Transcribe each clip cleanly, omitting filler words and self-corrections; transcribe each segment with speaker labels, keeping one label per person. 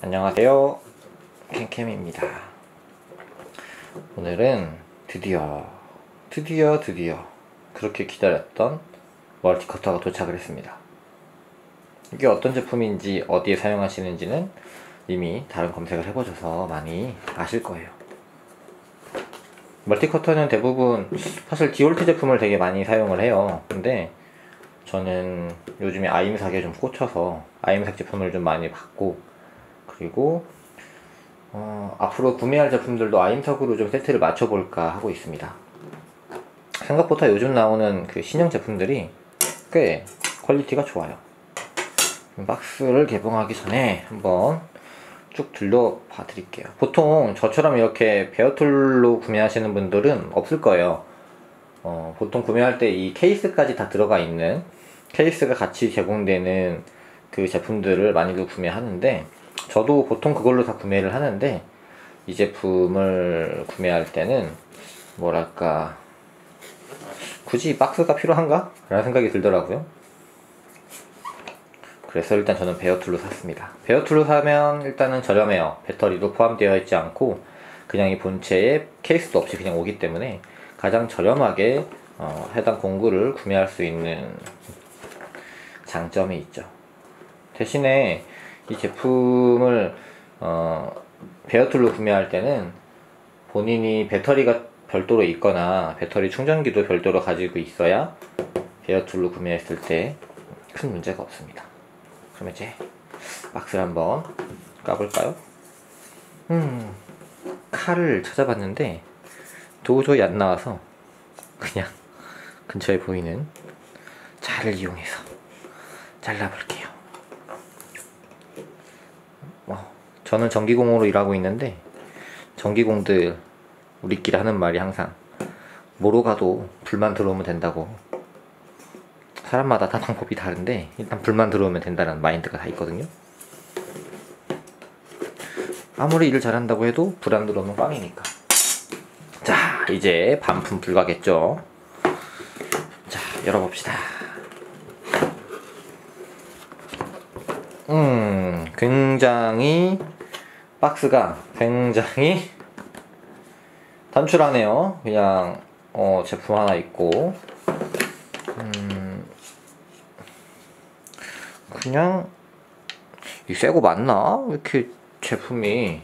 Speaker 1: 안녕하세요, 캠캠입니다. 오늘은 드디어 그렇게 기다렸던 멀티커터가 도착을 했습니다. 이게 어떤 제품인지 어디에 사용하시는지는 이미 다른 검색을 해보셔서 많이 아실 거예요. 멀티커터는 대부분 사실 디올트 제품을 되게 많이 사용을 해요. 근데 저는 요즘에 아임삭에 좀 꽂혀서 아임삭 제품을 좀 많이 받고, 그리고 앞으로 구매할 제품들도 아임삭으로 좀 세트를 맞춰볼까 하고 있습니다. 생각보다 요즘 나오는 그 신형 제품들이 꽤 퀄리티가 좋아요. 박스를 개봉하기 전에 한번 쭉 둘러봐 드릴게요. 보통 저처럼 이렇게 베어툴로 구매하시는 분들은 없을 거예요. 보통 구매할 때 이 케이스까지 다 들어가 있는, 케이스가 같이 제공되는 그 제품들을 많이들 구매하는데, 저도 보통 그걸로 다 구매를 하는데, 이 제품을 구매할 때는 뭐랄까, 굳이 박스가 필요한가? 라는 생각이 들더라고요. 그래서 일단 저는 베어툴로 샀습니다. 베어툴로 사면 일단은 저렴해요. 배터리도 포함되어 있지 않고 그냥 이 본체에 케이스도 없이 그냥 오기 때문에 가장 저렴하게 해당 공구를 구매할 수 있는 장점이 있죠. 대신에 이 제품을 베어툴로 구매할 때는 본인이 배터리가 별도로 있거나 배터리 충전기도 별도로 가지고 있어야 베어툴로 구매했을 때 큰 문제가 없습니다. 그럼 이제 박스를 한번 까볼까요? 칼을 찾아봤는데 도저히 안 나와서 그냥 근처에 보이는 자를 이용해서 잘라볼게요. 저는 전기공으로 일하고 있는데, 전기공들 우리끼리 하는 말이 항상 뭐로 가도 불만 들어오면 된다고. 사람마다 다 방법이 다른데 일단 불만 들어오면 된다는 마인드가 다 있거든요. 아무리 일을 잘한다고 해도 불 안 들어오면 꽝이니까. 자, 이제 반품 불가겠죠. 자, 열어봅시다. 굉장히 박스가 굉장히 단출하네요. 그냥 제품 하나 있고, 그냥 이 새거 맞나? 왜 이렇게 제품이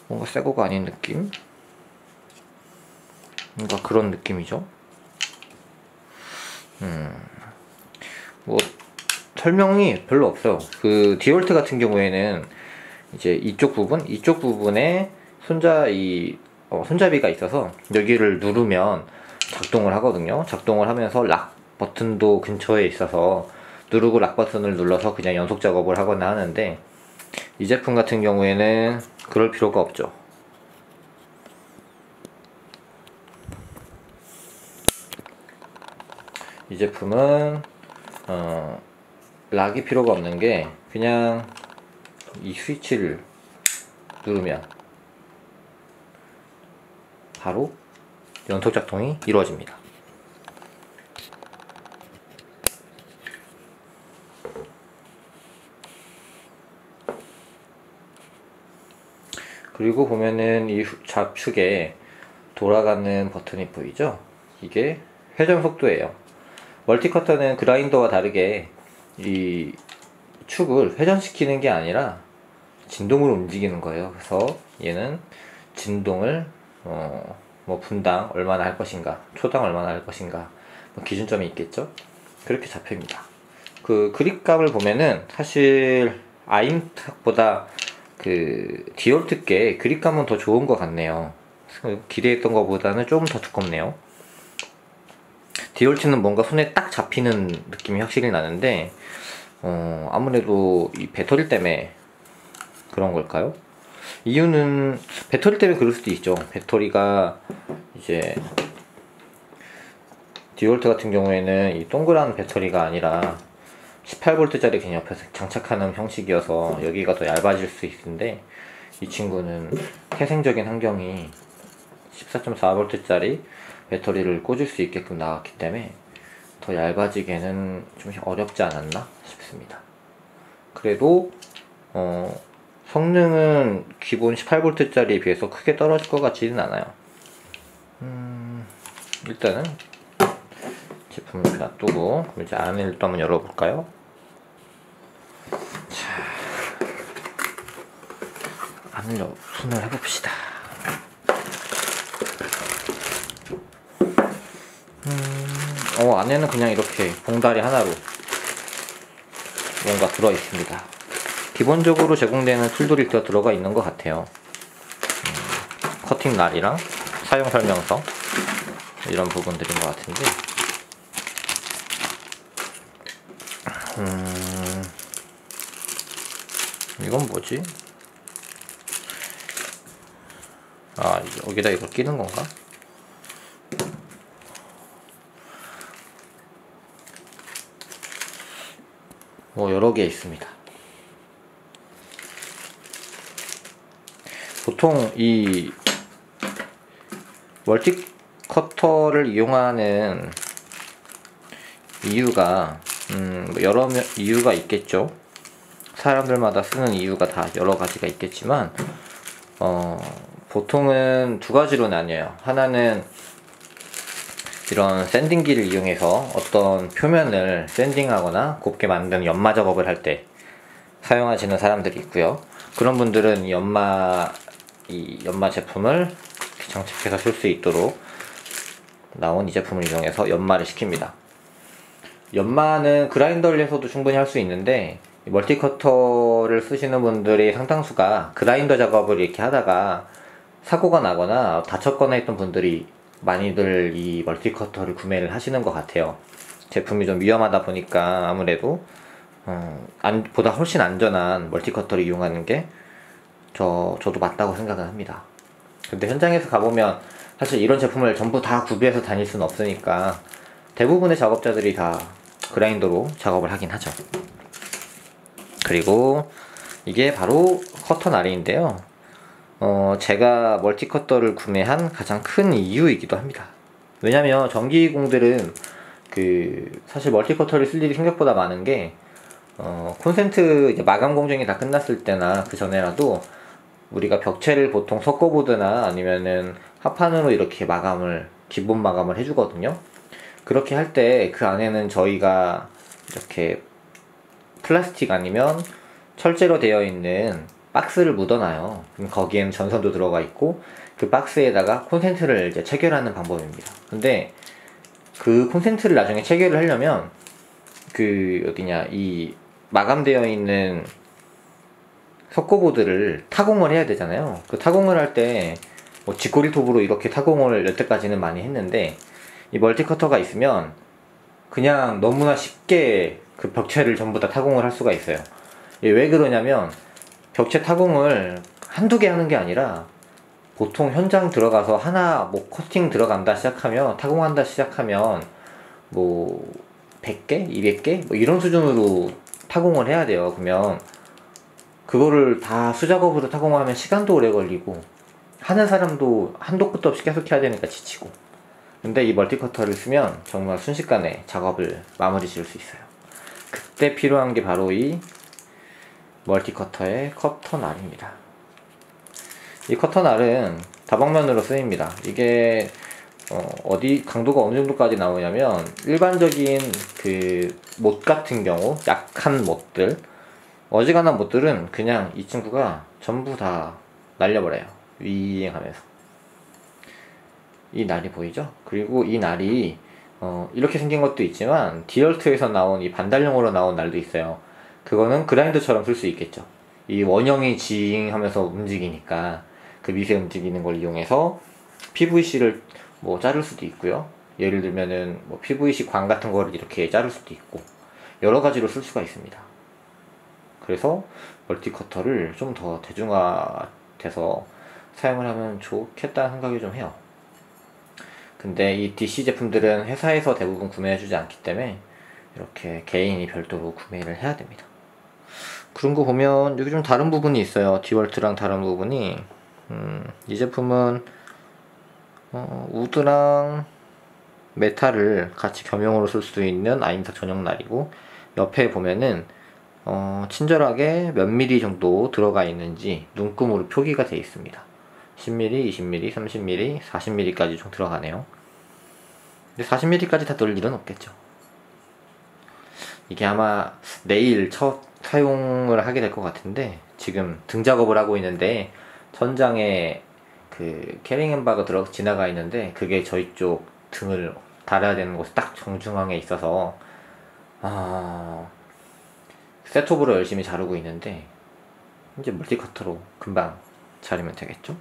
Speaker 1: 뭔가 새거가 아닌 느낌? 뭔가 그런 느낌이죠. 뭐 설명이 별로 없어요. 그 디올트 같은 경우에는 이제 이쪽 부분에 손잡이가 있어서 여기를 누르면 작동을 하거든요. 작동을 하면서 락 버튼도 근처에 있어서 누르고 락 버튼을 눌러서 그냥 연속 작업을 하거나 하는데, 이 제품 같은 경우에는 그럴 필요가 없죠. 이 제품은 락이 필요가 없는 게 그냥 이 스위치를 누르면 바로 연속 작동이 이루어집니다. 그리고 보면은 이 좌측에 돌아가는 버튼이 보이죠? 이게 회전 속도예요. 멀티커터는 그라인더와 다르게 이 축을 회전시키는 게 아니라 진동으로 움직이는 거예요. 그래서 얘는 진동을 뭐 분당 얼마나 할 것인가, 초당 얼마나 할 것인가, 뭐 기준점이 있겠죠? 그렇게 잡힙니다. 그 그립감을 보면은 사실 아임탁보다 그 디올트께 그립감은 더 좋은 것 같네요. 기대했던 것보다는 조금 더 두껍네요. 디올트는 뭔가 손에 딱 잡히는 느낌이 확실히 나는데, 아무래도 이 배터리 때문에 그런 걸까요? 이유는 배터리 때문에 그럴 수도 있죠. 배터리가 이제 디올트 같은 경우에는 이 동그란 배터리가 아니라 18V짜리 그냥 옆에서 장착하는 형식이어서 여기가 더 얇아질 수 있는데, 이 친구는 태생적인 환경이 14.4V짜리 배터리를 꽂을 수 있게끔 나왔기 때문에 더 얇아지기에는 좀 어렵지 않았나 싶습니다. 그래도 성능은 기본 18V짜리에 비해서 크게 떨어질 것 같지는 않아요. 일단은 제품을 이렇게 놔두고 이제 안을 또 한번 열어볼까요? 자, 안을 오픈을 해봅시다. 안에는 그냥 이렇게 봉다리 하나로 뭔가 들어있습니다. 기본적으로 제공되는 툴들이 더 들어가 있는 것 같아요. 커팅 날이랑 사용 설명서 이런 부분들인 것 같은데, 이건 뭐지? 아, 여기다 이걸 끼는 건가? 뭐 여러 개 있습니다. 보통 이 멀티 커터를 이용하는 이유가 여러 이유가 있겠죠. 사람들마다 쓰는 이유가 다 여러 가지가 있겠지만 보통은 두 가지로 나뉘어요. 하나는 이런 샌딩기를 이용해서 어떤 표면을 샌딩하거나 곱게 만드는 연마 작업을 할 때 사용하시는 사람들이 있고요. 그런 분들은 연마 제품을 장착해서 쓸 수 있도록 나온 이 제품을 이용해서 연마를 시킵니다. 연마는 그라인더를 해서도 충분히 할 수 있는데, 멀티커터를 쓰시는 분들이 상당수가 그라인더 작업을 이렇게 하다가 사고가 나거나 다쳤거나 했던 분들이 많이들 이 멀티커터를 구매를 하시는 것 같아요. 제품이 좀 위험하다 보니까 아무래도 보다 훨씬 안전한 멀티커터를 이용하는 게 저도 맞다고 생각을 합니다. 근데 현장에서 가보면 사실 이런 제품을 전부 다 구비해서 다닐 수는 없으니까 대부분의 작업자들이 다 그라인더로 작업을 하긴 하죠. 그리고 이게 바로 커터 날인데요. 제가 멀티커터를 구매한 가장 큰 이유이기도 합니다. 왜냐면 전기공들은 사실 멀티커터를 쓸 일이 생각보다 많은 게 콘센트 이제 마감 공정이 다 끝났을 때나 그 전에라도 우리가 벽체를 보통 석고보드나 아니면은 합판으로 이렇게 기본 마감을 해주거든요. 그렇게 할 때 그 안에는 저희가 이렇게 플라스틱 아니면 철제로 되어 있는 박스를 묻어놔요. 그럼 거기에는 전선도 들어가 있고 그 박스에다가 콘센트를 이제 체결하는 방법입니다. 근데 그 콘센트를 나중에 체결을 하려면 이 마감되어 있는 석고보드를 타공을 해야 되잖아요. 그 타공을 할 때 뭐 쥐꼬리 톱으로 이렇게 타공을 여태까지는 많이 했는데, 이 멀티커터가 있으면 그냥 너무나 쉽게 그 벽체를 전부 다 타공을 할 수가 있어요. 왜 그러냐면 벽체 타공을 한두 개 하는 게 아니라 보통 현장 들어가서 하나 커팅 들어간다 시작하면, 타공한다 시작하면 100개? 200개? 이런 수준으로 타공을 해야 돼요. 그러면 그거를 다 수작업으로 타공하면 시간도 오래 걸리고 하는 사람도 한도 끝도 없이 계속 해야 되니까 지치고. 근데 이 멀티커터를 쓰면 정말 순식간에 작업을 마무리 지을 수 있어요. 그때 필요한 게 바로 이 멀티커터의 커터날입니다. 이 커터날은 다방면으로 쓰입니다. 이게 강도가 어느 정도까지 나오냐면, 일반적인 못 같은 경우, 약한 못들, 어지간한 못들은 그냥 이 친구가 전부 다 날려버려요. 위행하면서. 이 날이 보이죠? 그리고 이 날이 이렇게 생긴 것도 있지만 디얼트에서 나온 이 반달형으로 나온 날도 있어요. 그거는 그라인더처럼 쓸 수 있겠죠. 이 원형이 지잉하면서 움직이니까 그 미세 움직이는 걸 이용해서 PVC를 자를 수도 있고요. 예를 들면은 PVC 관 같은 거를 이렇게 자를 수도 있고 여러 가지로 쓸 수가 있습니다. 그래서 멀티커터를 좀 더 대중화돼서 사용을 하면 좋겠다는 생각이 좀 해요. 근데 이 DC 제품들은 회사에서 대부분 구매해주지 않기 때문에 이렇게 개인이 별도로 구매를 해야 됩니다. 그런 거 보면 여기 좀 다른 부분이 있어요. 디월트랑 다른 부분이. 이 제품은 우드랑 메탈을 같이 겸용으로 쓸 수 있는 아임사 전용 날이고, 옆에 보면은 친절하게 몇 mm 정도 들어가 있는지 눈금으로 표기가 되어 있습니다. 10mm, 20mm, 30mm, 40mm까지 좀 들어가네요. 근데 40mm까지 다 넣을 일은 없겠죠. 이게 아마 내일 첫 사용을 하게 될 것 같은데, 지금 등 작업을 하고 있는데 천장에 그 캐링 햄버가 지나가 있는데, 그게 저희 쪽 등을 달아야 되는 곳이 딱 정중앙에 있어서 셋톱으로 열심히 자르고 있는데, 이제 멀티커터로 금방 자르면 되겠죠.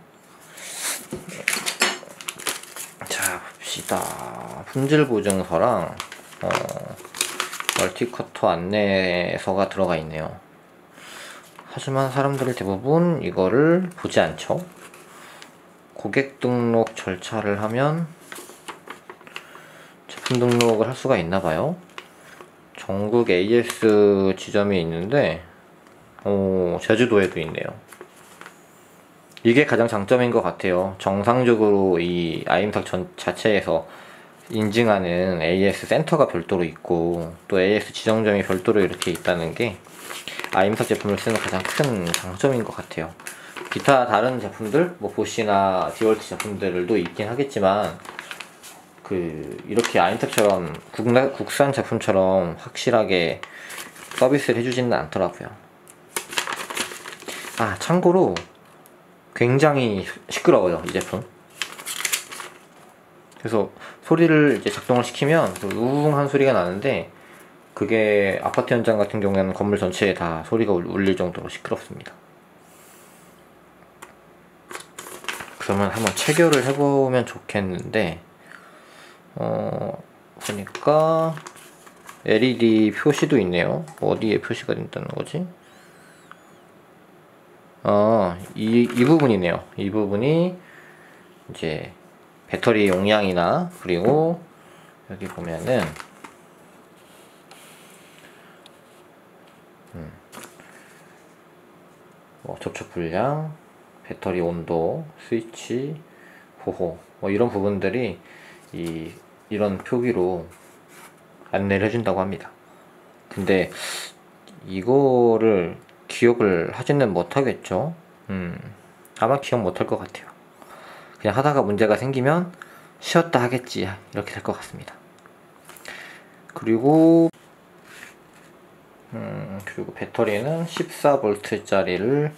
Speaker 1: 자, 봅시다. 품질 보증서랑 멀티커터 안내서가 들어가 있네요. 하지만 사람들이 대부분 이거를 보지 않죠. 고객 등록 절차를 하면 제품 등록을 할 수가 있나봐요. 전국 AS 지점이 있는데 제주도에도 있네요. 이게 가장 장점인 것 같아요. 정상적으로 이 아임삭 자체에서 인증하는 AS 센터가 별도로 있고, 또 AS 지정점이 별도로 이렇게 있다는 게 아임삭 제품을 쓰는 가장 큰 장점인 것 같아요. 기타 다른 제품들, 뭐 보시나 디월트 제품들도 있긴 하겠지만, 이렇게 아임삭처럼 국산 제품처럼 확실하게 서비스를 해주지는 않더라고요. 참고로 굉장히 시끄러워요, 이 제품. 그래서 소리를 이제 작동을 시키면 우웅한 소리가 나는데, 그게 아파트 현장 같은 경우에는 건물 전체에 다 소리가 울릴 정도로 시끄럽습니다. 그러면 한번 체결을 해보면 좋겠는데, 보니까 LED 표시도 있네요. 어디에 표시가 된다는 거지? 이 부분이네요. 이 부분이 이제 배터리 용량이나, 그리고 여기 보면은 접촉 불량, 배터리 온도, 스위치, 보호, 이런 부분들이 이런 표기로 안내를 해준다고 합니다. 근데 이거를 기억을 하지는 못하겠죠. 아마 기억 못할 것 같아요. 그냥 하다가 문제가 생기면 쉬었다 하겠지, 이렇게 될 것 같습니다. 그리고 배터리는 14V 짜리를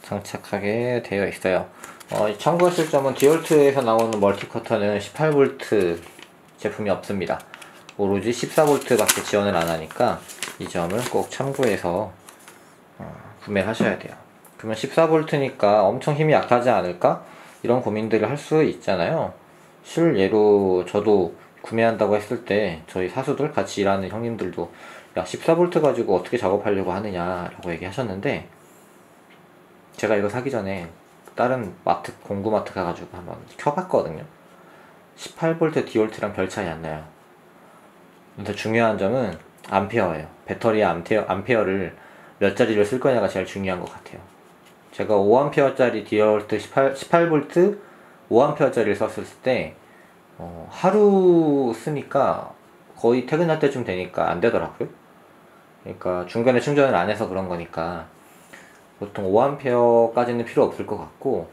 Speaker 1: 장착하게 되어 있어요. 참고하실 점은 디월트에서 나오는 멀티커터는 18V 제품이 없습니다. 오로지 14V 밖에 지원을 안 하니까 이 점을 꼭 참고해서 구매를 하셔야 돼요. 그러면 14V니까 엄청 힘이 약하지 않을까? 이런 고민들을 할 수 있잖아요. 실예로 저도 구매한다고 했을 때 저희 사수들, 같이 일하는 형님들도 야, 14V 가지고 어떻게 작업하려고 하느냐 라고 얘기하셨는데, 제가 이거 사기 전에 다른 마트, 공구마트 가가지고 한번 켜봤거든요. 18V 디월트랑 별 차이 안 나요. 근데 중요한 점은 암페어예요. 배터리의 암페어를 몇 짜리를 쓸 거냐가 제일 중요한 것 같아요. 제가 5A짜리 디월트 18V 5A짜리를 썼을 때 하루 쓰니까 거의 퇴근할 때쯤 되니까 안 되더라고요. 그러니까 중간에 충전을 안 해서 그런 거니까 보통 5A까지는 필요 없을 것 같고,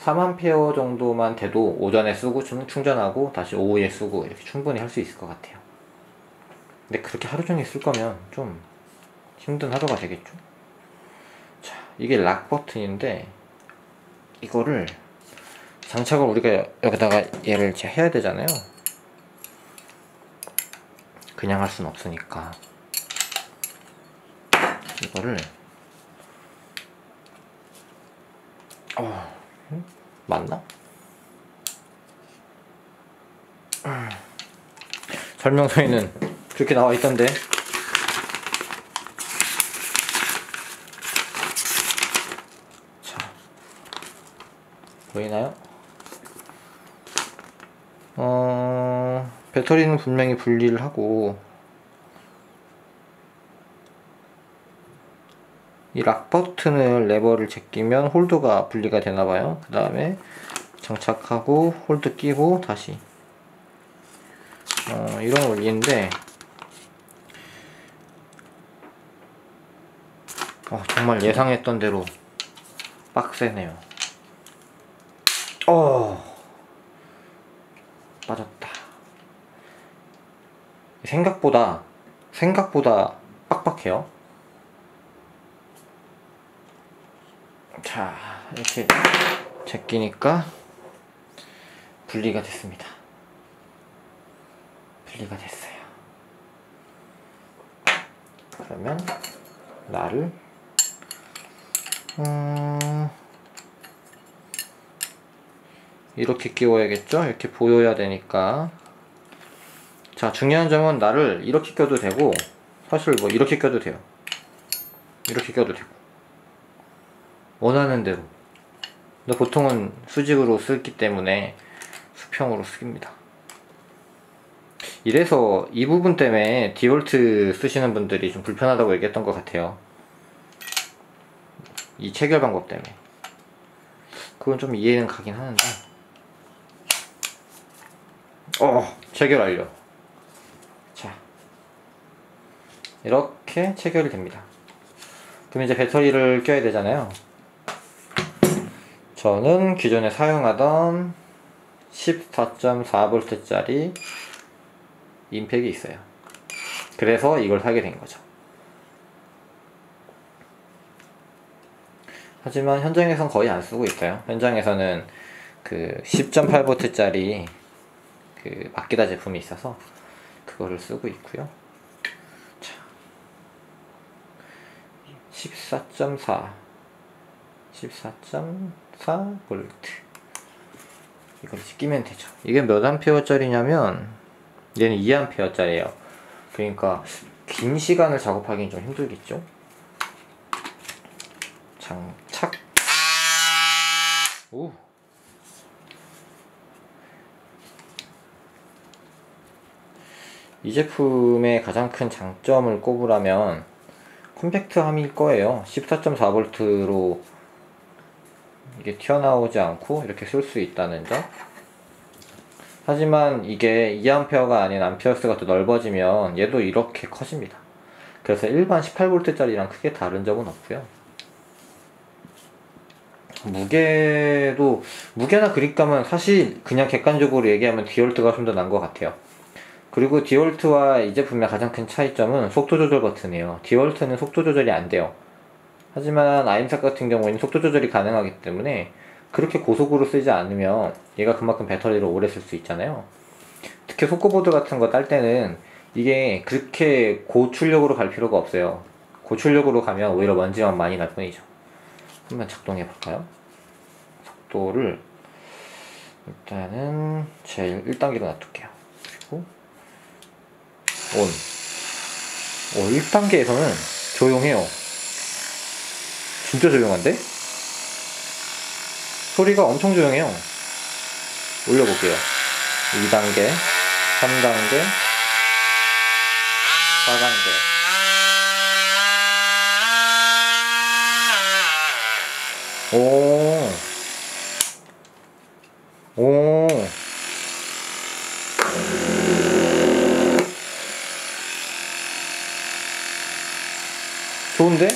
Speaker 1: 3A 정도만 돼도 오전에 쓰고 충전하고 다시 오후에 쓰고 이렇게 충분히 할 수 있을 것 같아요. 근데 그렇게 하루 종일 쓸 거면 좀 힘든 하루가 되겠죠. 자, 이게 락 버튼인데, 이거를 장착을 우리가 여기다가 얘를 이제 해야 되잖아요. 그냥 할 수는 없으니까 이거를 맞나? 설명서에는 그렇게 나와 있던데. 자, 보이나요? 배터리는 분명히 분리를 하고, 이 락 버튼을 레버를 제끼면 홀더가 분리가 되나봐요. 그 다음에 장착하고 홀더 끼고 다시 이런 원리인데, 정말 예상했던 대로 빡세네요. 빠졌다. 생각보다 빡빡해요. 자, 이렇게 제끼니까 분리가 됐습니다. 분리가 됐어요. 그러면 나를 이렇게 끼워야겠죠? 이렇게 보여야 되니까. 자, 중요한 점은 나를 이렇게 껴도 되고, 사실 뭐 이렇게 껴도 돼요. 이렇게 껴도 되고, 원하는 대로. 근데 보통은 수직으로 쓰기 때문에 수평으로 씁니다. 이래서 이 부분 때문에 디월트 쓰시는 분들이 좀 불편하다고 얘기했던 것 같아요. 이 체결 방법 때문에. 그건 좀 이해는 가긴 하는데. 체결 완료. 자, 이렇게 체결이 됩니다. 그럼 이제 배터리를 껴야 되잖아요. 저는 기존에 사용하던 14.4V 짜리 인팩이 있어요. 그래서 이걸 사게 된 거죠. 하지만 현장에선 거의 안 쓰고 있어요. 현장에서는 그 10.8V 짜리 그 마키다 제품이 있어서 그거를 쓰고 있고요. 자, 14.4 14.4V 이걸 이제 끼면 되죠. 이게 몇 암페어 짜리냐면 얘는 2암페어 짜리예요. 그러니까 긴 시간을 작업하기는 좀 힘들겠죠. 장착. 오. 이 제품의 가장 큰 장점을 꼽으라면 컴팩트함일 거예요. 14.4V로 이게 튀어나오지 않고 이렇게 쓸 수 있다는 점. 하지만 이게 2A가 아닌 암페어스가 더 넓어지면 얘도 이렇게 커집니다. 그래서 일반 18V 짜리랑 크게 다른 점은 없고요. 무게나 그립감은 사실 그냥 객관적으로 얘기하면 디월트가 좀 더 나은 것 같아요. 그리고 디월트와 이 제품의 가장 큰 차이점은 속도 조절 버튼이에요. 디월트는 속도 조절이 안 돼요. 하지만 아임삭 같은 경우에는 속도 조절이 가능하기 때문에 그렇게 고속으로 쓰지 않으면 얘가 그만큼 배터리를 오래 쓸 수 있잖아요. 특히 속고보드 같은 거 딸 때는 이게 그렇게 고출력으로 갈 필요가 없어요. 고출력으로 가면 오히려 먼지만 많이 날 뿐이죠. 한번 작동해 볼까요? 속도를 일단은 제일 1단계로 놔둘게요. 그리고 온. 1단계에서는 조용해요. 진짜 조용한데? 소리가 엄청 조용해요. 올려볼게요. 2단계, 3단계, 4단계. 오. 좋은데?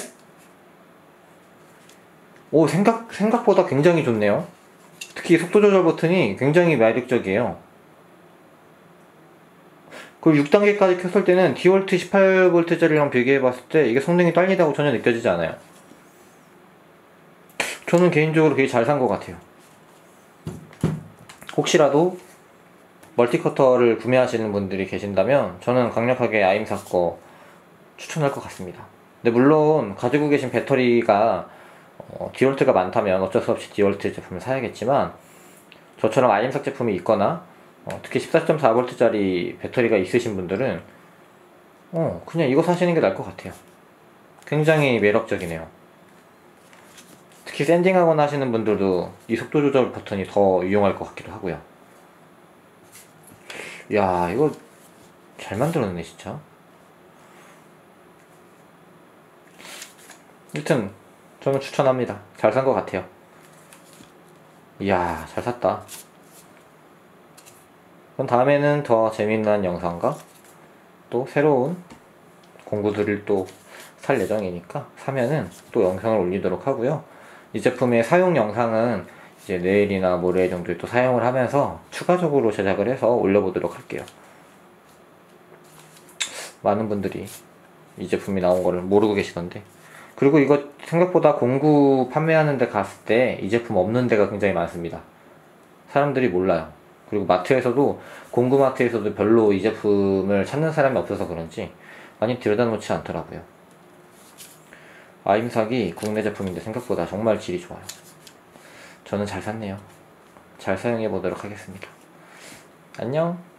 Speaker 1: 생각보다 굉장히 좋네요. 특히 속도 조절 버튼이 굉장히 매력적이에요. 그리고 6단계까지 켰을 때는 디월트 18V짜리랑 비교해봤을 때 이게 성능이 딸리다고 전혀 느껴지지 않아요. 저는 개인적으로 되게 잘 산 것 같아요. 혹시라도 멀티커터를 구매하시는 분들이 계신다면 저는 강력하게 아임삭 거 추천할 것 같습니다. 근데 물론 가지고 계신 배터리가 디월트가 많다면 어쩔 수 없이 디월트 제품을 사야겠지만 저처럼 아임삭 제품이 있거나 특히 14.4V 짜리 배터리가 있으신 분들은 그냥 이거 사시는 게 나을 것 같아요. 굉장히 매력적이네요. 특히 샌딩하거나 하시는 분들도 이 속도 조절 버튼이 더 유용할 것 같기도 하고요. 야, 이거 잘 만들었네 진짜. 여튼 저는 추천합니다. 잘 산 것 같아요. 이야, 잘 샀다. 그럼 다음에는 더 재미난 영상과 또 새로운 공구들을 또 살 예정이니까 사면은 또 영상을 올리도록 하고요. 이 제품의 사용 영상은 이제 내일이나 모레 정도에 또 사용을 하면서 추가적으로 제작을 해서 올려보도록 할게요. 많은 분들이 이 제품이 나온 거를 모르고 계시던데, 그리고 이거 생각보다 공구 판매하는 데 갔을 때 이 제품 없는 데가 굉장히 많습니다. 사람들이 몰라요. 그리고 마트에서도, 공구 마트에서도 별로 이 제품을 찾는 사람이 없어서 그런지 많이 들여다놓지 않더라고요. 아임삭이 국내 제품인데 생각보다 정말 질이 좋아요. 저는 잘 샀네요. 잘 사용해 보도록 하겠습니다. 안녕.